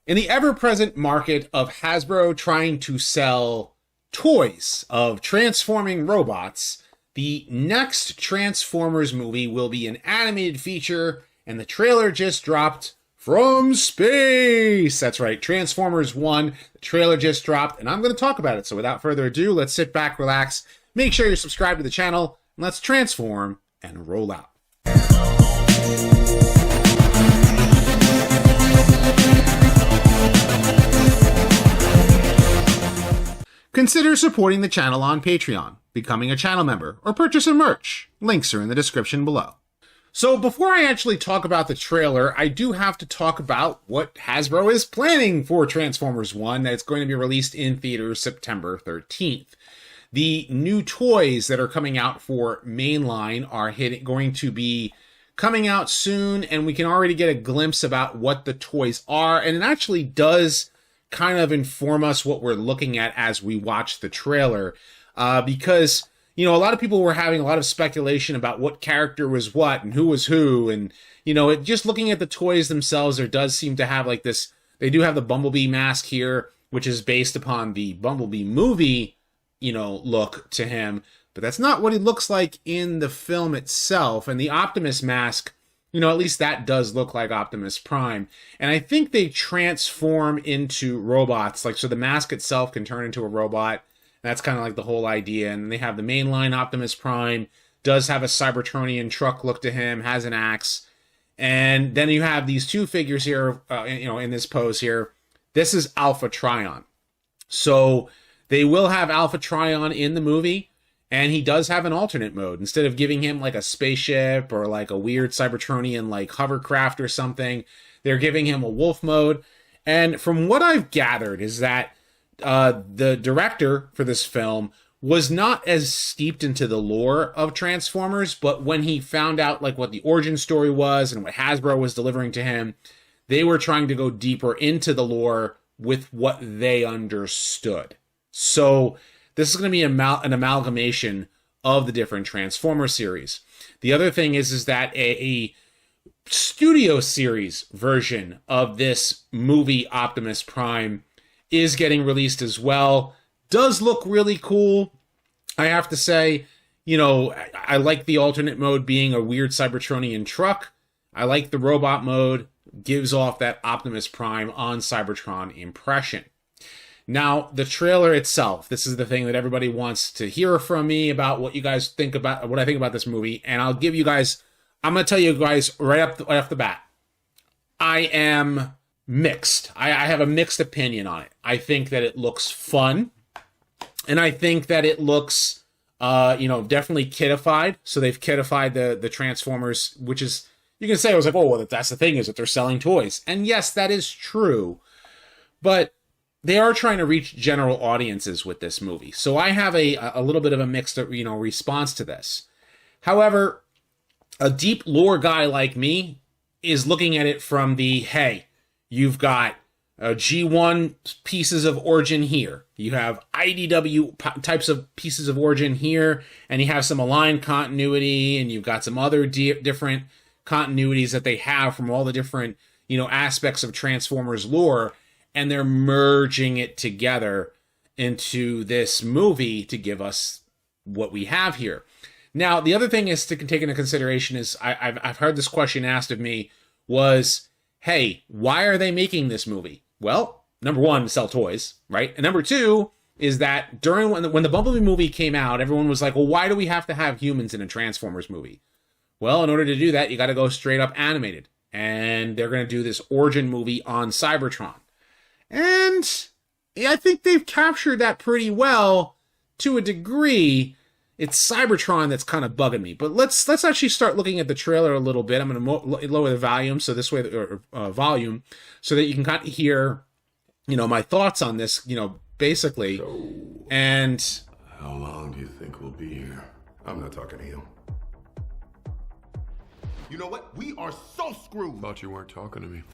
In the ever-present market of Hasbro trying to sell toys of transforming robots, the next Transformers movie will be an animated feature, and the trailer just dropped from space. That's right, Transformers 1, the trailer just dropped, and I'm going to talk about it. So without further ado, let's sit back, relax, make sure you're subscribed to the channel, and let's transform and roll out. Consider supporting the channel on Patreon, becoming a channel member, or purchasing merch. Links are in the description below. So before I actually talk about the trailer, I do have to talk about what Hasbro is planning for Transformers 1 that's going to be released in theaters September 13th. The new toys that are coming out for mainline are going to be coming out soon, and we can already get a glimpse about what the toys are, and it actually does kind of inform us what we're looking at as we watch the trailer, because, you know, a lot of people were having a lot of speculation about what character was what and who was who, and, you know, just looking at the toys themselves, there does seem to have like this, they do have the Bumblebee mask here, which is based upon the Bumblebee movie, you know, look to him, but that's not what he looks like in the film itself. And the Optimus mask, you know, at least that does look like Optimus Prime. And I think they transform into robots. Like, so the mask itself can turn into a robot. That's kind of like the whole idea. And they have the mainline Optimus Prime, does have a Cybertronian truck look to him, has an axe. And then you have these two figures here, you know, in this pose here. This is Alpha Trion. So they will have Alpha Trion in the movie. And he does have an alternate mode. Instead of giving him like a spaceship or like a weird Cybertronian like hovercraft or something, they're giving him a wolf mode. And from what I've gathered is that the director for this film was not as steeped into the lore of Transformers, but when he found out like what the origin story was and what Hasbro was delivering to him, they were trying to go deeper into the lore with what they understood. So this is going to be an amalgamation of the different Transformer series. The other thing is that a studio series version of this movie Optimus Prime is getting released as well. Does look really cool. I have to say, you know, I like the alternate mode being a weird Cybertronian truck. I like the robot mode. Gives off that Optimus Prime on Cybertron impression. Now, the trailer itself, this is the thing that everybody wants to hear from me about what you guys think about, what I think about this movie, and I'll give you guys, I'm going to tell you guys right off the bat, I am mixed. I have a mixed opinion on it. I think that it looks fun, and I think that it looks, you know, definitely kidified, so they've kidified the Transformers, which is, you can say, I was like, oh, well, that's the thing, is that they're selling toys, and yes, that is true, but they are trying to reach general audiences with this movie. So I have a little bit of a mixed, you know, response to this. However, a deep lore guy like me is looking at it from the, hey, you've got G1 pieces of origin here. You have IDW types of pieces of origin here, and you have some aligned continuity, and you've got some other different continuities that they have from all the different, you know, aspects of Transformers lore. And they're merging it together into this movie to give us what we have here. Now, the other thing is to take into consideration is, I've heard this question asked of me was, hey, why are they making this movie? Well, number one, to sell toys, right? And number two is that during when the Bumblebee movie came out, everyone was like, well, why do we have to have humans in a Transformers movie? Well, in order to do that, you got to go straight up animated. And they're going to do this origin movie on Cybertron. And I think they've captured that pretty well to a degree. It's Cybertron that's kind of bugging me. But let's actually start looking at the trailer a little bit. I'm going to lower the volume so this way, volume, so that you can kind of hear, you know, my thoughts on this, you know, basically. So, and how long do you think we'll be here? I'm not talking to you. You know what? We are so screwed. Thought you weren't talking to me.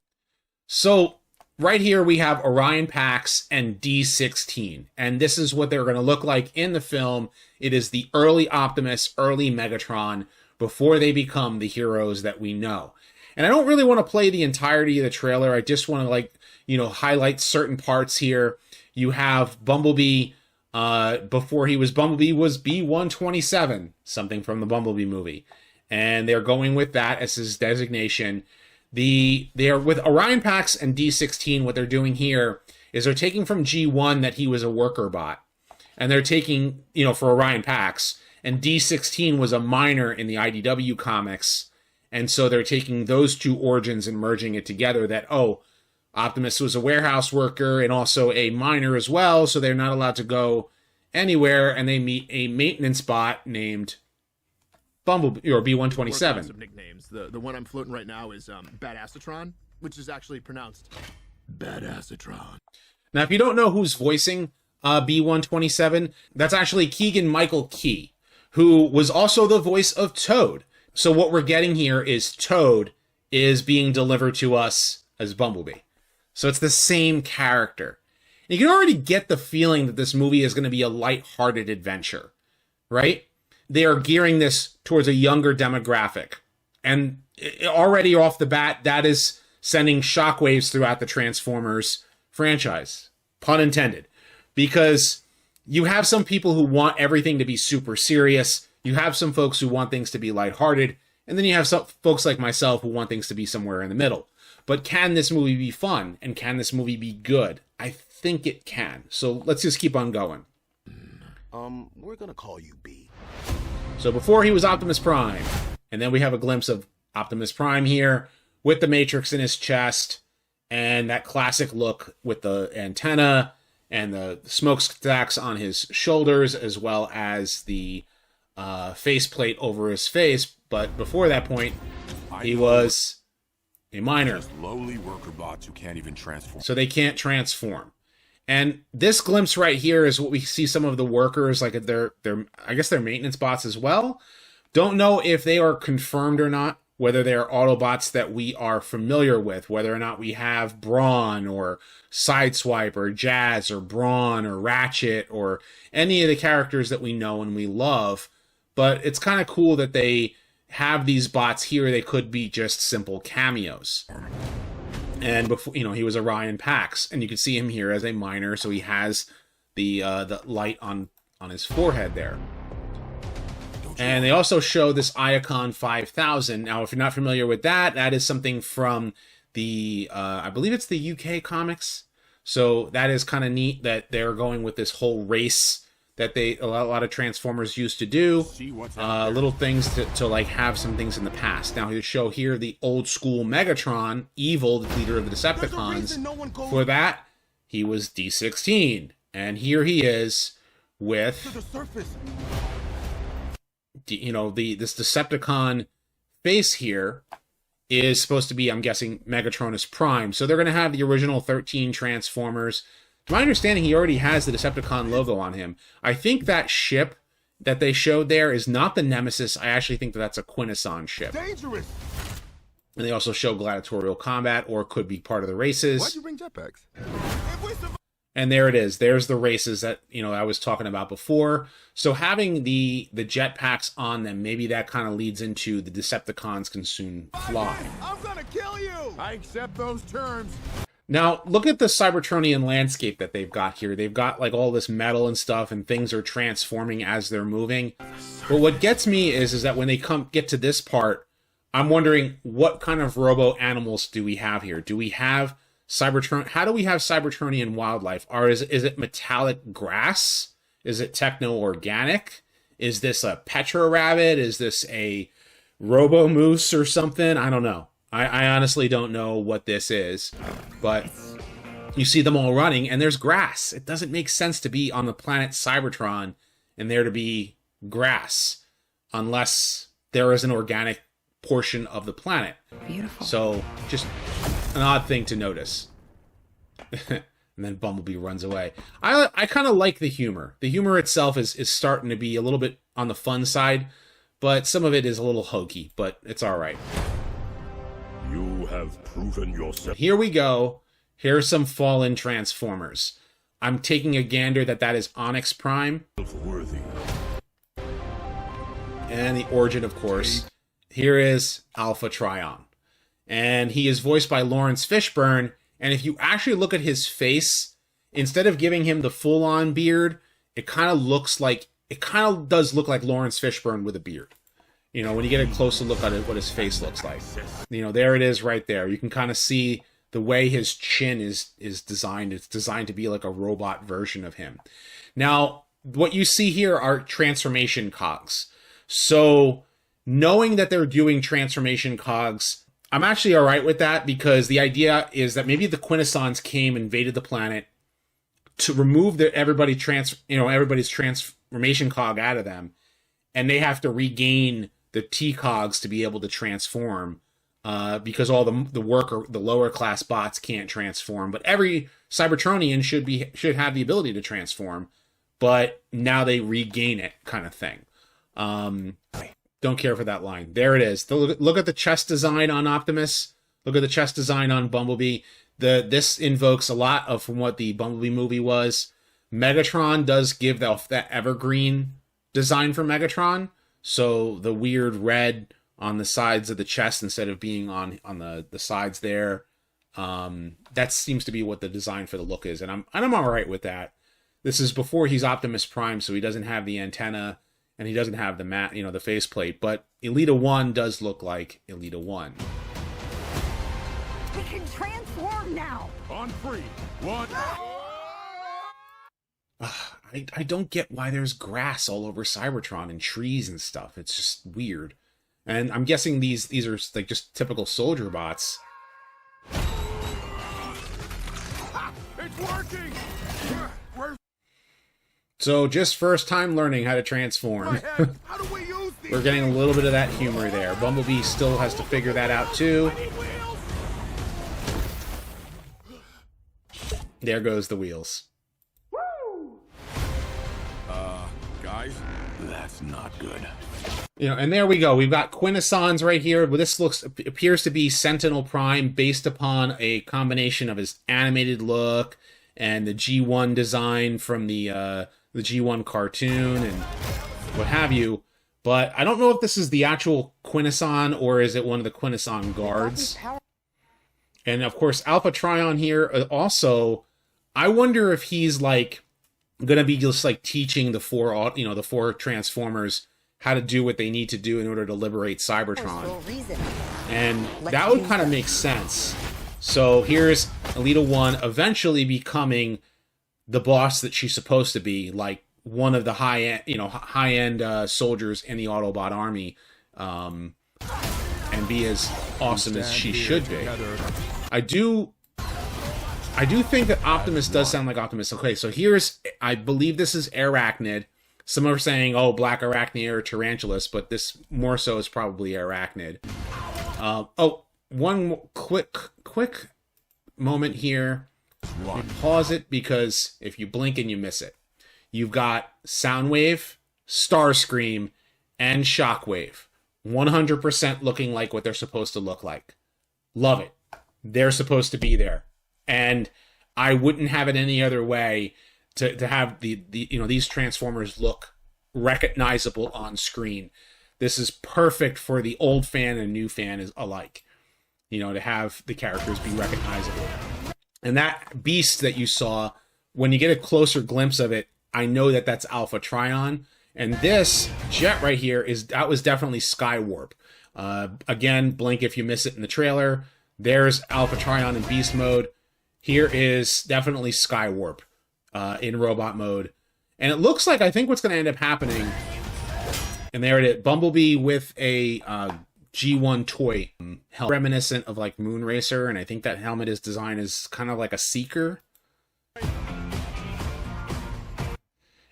So right here we have Orion Pax and D16, and this is what they're going to look like in the film. It is the early Optimus, early Megatron, before they become the heroes that we know. And I don't really want to play the entirety of the trailer. I just want to, like, highlights certain parts here. You have Bumblebee, before he was Bumblebee, was B-127, something from the Bumblebee movie. And they're going with that as his designation. They're with Orion Pax and D16, what they're doing here is they're taking from G1 that he was a worker bot. And they're taking, for Orion Pax, and D16 was a minor in the IDW comics. And so they're taking those two origins and merging it together that, Optimus was a warehouse worker and also a miner as well, so they're not allowed to go anywhere, and they meet a maintenance bot named Bumblebee, or B-127. Of nicknames. The one I'm floating right now is Badassatron, which is actually pronounced Badassatron. Now, if you don't know who's voicing B-127, that's actually Keegan-Michael Key, who was also the voice of Toad. So what we're getting here is Toad is being delivered to us as Bumblebee. So it's the same character. And you can already get the feeling that this movie is going to be a lighthearted adventure, right? They are gearing this towards a younger demographic. And already off the bat, that is sending shockwaves throughout the Transformers franchise. Pun intended. Because you have some people who want everything to be super serious. You have some folks who want things to be lighthearted. And then you have some folks like myself who want things to be somewhere in the middle. But can this movie be fun? And can this movie be good? I think it can. So let's just keep on going. We're gonna call you B. So before he was Optimus Prime. And then we have a glimpse of Optimus Prime here with the Matrix in his chest. And that classic look with the antenna and the smokestacks on his shoulders, as well as the faceplate over his face. But before that point, he was a miner. Just lowly worker bots who can't even transform. So they can't transform. And this glimpse right here is what we see some of the workers, like they're I guess they're maintenance bots as well. Don't know if they are confirmed or not, whether they're Autobots that we are familiar with, whether or not we have Brawn or Sideswipe or Jazz or Brawn or Ratchet or any of the characters that we know and we love. But it's kind of cool that they have these bots here. They could be just simple cameos. And before, he was Orion Pax, and you can see him here as a miner, so he has the light on his forehead there. And they also show this Iacon 5000. Now, if you're not familiar with that, that is something from the, I believe it's the UK comics. So that is kind of neat that they're going with this whole race that a lot of Transformers used to do. Little things to like have some things in the past. Now, they show here the old school Megatron, Evil, the leader of the Decepticons. For that, he was D16. And here he is with this Decepticon face here is supposed to be, I'm guessing, Megatronus Prime. So they're going to have the original 13 Transformers. To my understanding, he already has the Decepticon logo on him. I think that ship that they showed there is not the Nemesis. I actually think that's a Quintesson ship. Dangerous. And they also show gladiatorial combat, or could be part of the races. Why'd you bring jetpacks? And there it is. There's the races that, I was talking about before. So having the jetpacks on them, maybe that kind of leads into the Decepticons can soon fly. I'm gonna kill you. I accept those terms. Now, look at the Cybertronian landscape that they've got here. They've got like all this metal and stuff, and things are transforming as they're moving. But what gets me is that when they get to this part, I'm wondering what kind of robo-animals do we have here? Do we have Cybertron? How do we have Cybertronian wildlife? Or is it metallic grass? Is it techno-organic? Is this a Petra rabbit? Is this a robo moose or something? I don't know. I honestly don't know what this is, but you see them all running, and there's grass. It doesn't make sense to be on the planet Cybertron and there to be grass unless there is an organic portion of the planet. Beautiful. So, just an odd thing to notice. And then Bumblebee runs away. I kind of like the humor. The humor itself is starting to be a little bit on the fun side, but some of it is a little hokey, but it's all right. You have proven yourself. Here we go. Here's some fallen Transformers. I'm taking a gander that is Onyx Prime. Worthy. And the origin, of course. Here is Alpha Trion. And he is voiced by Lawrence Fishburne And if you actually look at his face, instead of giving him the full-on beard, it kind of does look like Lawrence Fishburne with a beard. You know, when you get a closer look at it, what his face looks like. You know, there it is right there. You can kind of see the way his chin is designed. It's designed to be like a robot version of him. Now, what you see here are transformation cogs. So, knowing that they're doing transformation cogs, I'm actually all right with that, because the idea is that maybe the Quintessons came, invaded the planet to remove everybody's transformation cog out of them, and they have to regain the T cogs to be able to transform, because all the lower class bots can't transform. But every Cybertronian should have the ability to transform, but now they regain it, kind of thing. Don't care for that line. There it is. Look at the chest design on Optimus. Look at the chest design on Bumblebee. This invokes a lot of from what the Bumblebee movie was. Megatron does give that evergreen design for Megatron. So the weird red on the sides of the chest instead of being on the sides there. That seems to be what the design for the look is. And I'm all right with that. This is before he's Optimus Prime, so he doesn't have the antenna and he doesn't have the faceplate. But Elita 1 does look like Elita 1. We can transform now. On 3, 1. I don't get why there's grass all over Cybertron and trees and stuff. It's just weird. And I'm guessing these are like just typical soldier bots. It's working. So just first time learning how to transform. How do we use these? We're getting a little bit of that humor there. Bumblebee still has to figure that out too. There goes the wheels. Guys, that's not good. You know, and there we go. We've got Quintessons right here. But this appears to be Sentinel Prime based upon a combination of his animated look and the G1 design from the G1 cartoon and what have you. But I don't know if this is the actual Quintesson or is it one of the Quintesson guards. And of course, Alpha Trion here also. I wonder if he's like gonna be just like teaching the four Transformers how to do what they need to do in order to liberate Cybertron. And that would kind of make sense. So here's Elita 1 eventually becoming the boss that she's supposed to be, like one of the high-end soldiers in the Autobot army, and be as awesome as she should be. I do think that Optimus does sound like Optimus. Okay, so I believe this is Arachnid. Some are saying, oh, Black Arachnid or Tarantulas, but this more so is probably Arachnid. One quick moment here. Pause it, because if you blink and you miss it. You've got Soundwave, Starscream, and Shockwave. 100% looking like what they're supposed to look like. Love it. They're supposed to be there. And I wouldn't have it any other way to have these Transformers look recognizable on screen. This is perfect for the old fan and new fan alike. To have the characters be recognizable. And that beast that you saw, when you get a closer glimpse of it, I know that that's Alpha Trion. And this jet right here that was definitely Skywarp. Again, blink if you miss it in the trailer. There's Alpha Trion in beast mode. Here is definitely Skywarp in robot mode. And it looks like, I think what's going to end up happening, and there it is, Bumblebee with a G1 toy helmet, reminiscent of like Moonracer, and I think that helmet is designed as kind of like a Seeker.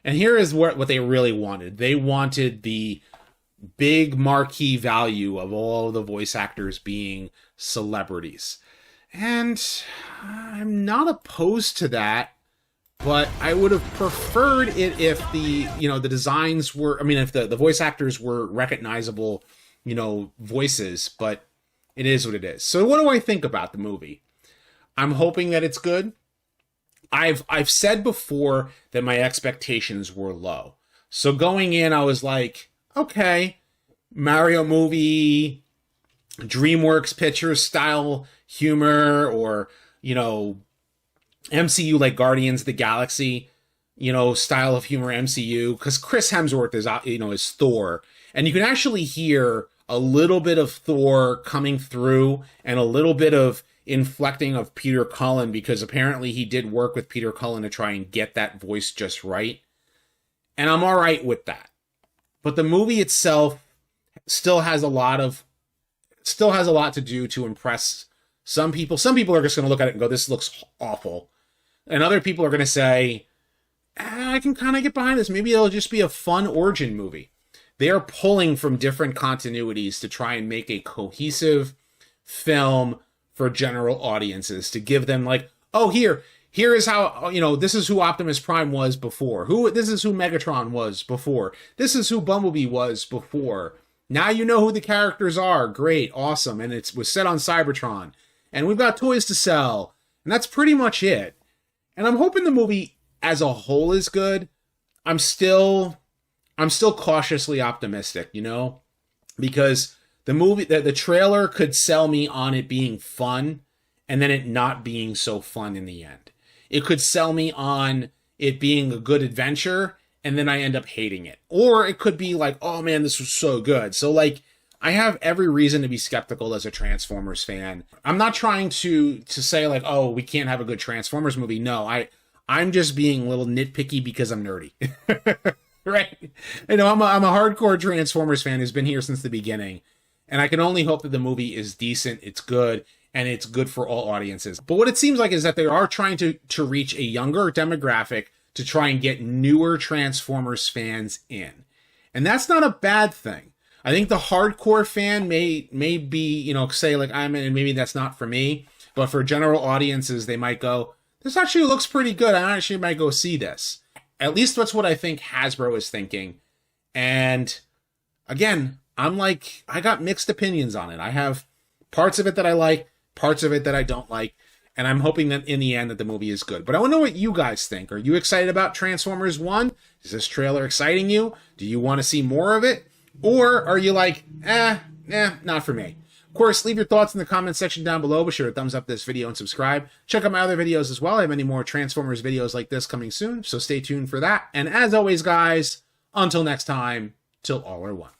And here is what they really wanted. They wanted the big marquee value of all the voice actors being celebrities. And I'm not opposed to that, but I would have preferred it if the designs were, if the voice actors were recognizable, voices, but it is what it is. So what do I think about the movie? I'm hoping that it's good. I've said before that my expectations were low. So going in, I was like, okay, Mario movie, DreamWorks Pictures style humor, or, you know, MCU like Guardians of the Galaxy, you know, style of humor MCU, because Chris Hemsworth is, you know, is Thor, and you can actually hear a little bit of Thor coming through and a little bit of inflecting of Peter Cullen, because apparently he did work with Peter Cullen to try and get that voice just right. And I'm all right with that. But the movie itself still has a lot to do to impress some people. Some people are just going to look at it and go, this looks awful. And other people are going to say, I can kind of get behind this. Maybe it'll just be a fun origin movie. They're pulling from different continuities to try and make a cohesive film for general audiences, to give them like, oh, here is how, you know, this is who Optimus Prime was before. This is who Megatron was before. This is who Bumblebee was before. Now you know who the characters are. Great, awesome. And it was set on Cybertron. And we've got toys to sell. And that's pretty much it. And I'm hoping the movie as a whole is good. I'm still cautiously optimistic, you know, because the trailer could sell me on it being fun and then it not being so fun in the end. It could sell me on it being a good adventure and then I end up hating it. Or it could be like, oh man, this was so good. So like, I have every reason to be skeptical as a Transformers fan. I'm not trying to say like, oh, we can't have a good Transformers movie. No, I'm just being a little nitpicky because I'm nerdy. Right? You know, I'm a hardcore Transformers fan who's been here since the beginning. And I can only hope that the movie is decent, it's good, and it's good for all audiences. But what it seems like is that they are trying to reach a younger demographic to try and get newer Transformers fans in. And that's not a bad thing. I think the hardcore fan may be, you know, say like, I'm in, and maybe that's not for me. But for general audiences, they might go, this actually looks pretty good. I actually might go see this. At least that's what I think Hasbro is thinking. And again, I'm like, I got mixed opinions on it. I have parts of it that I like, parts of it that I don't like. And I'm hoping that in the end that the movie is good. But I want to know what you guys think. Are you excited about Transformers 1? Is this trailer exciting you? Do you want to see more of it? Or are you like, not for me? Of course, leave your thoughts in the comment section down below. Be sure to thumbs up this video and subscribe. Check out my other videos as well. I have many more Transformers videos like this coming soon, so stay tuned for that. And as always, guys, until next time, till all are one.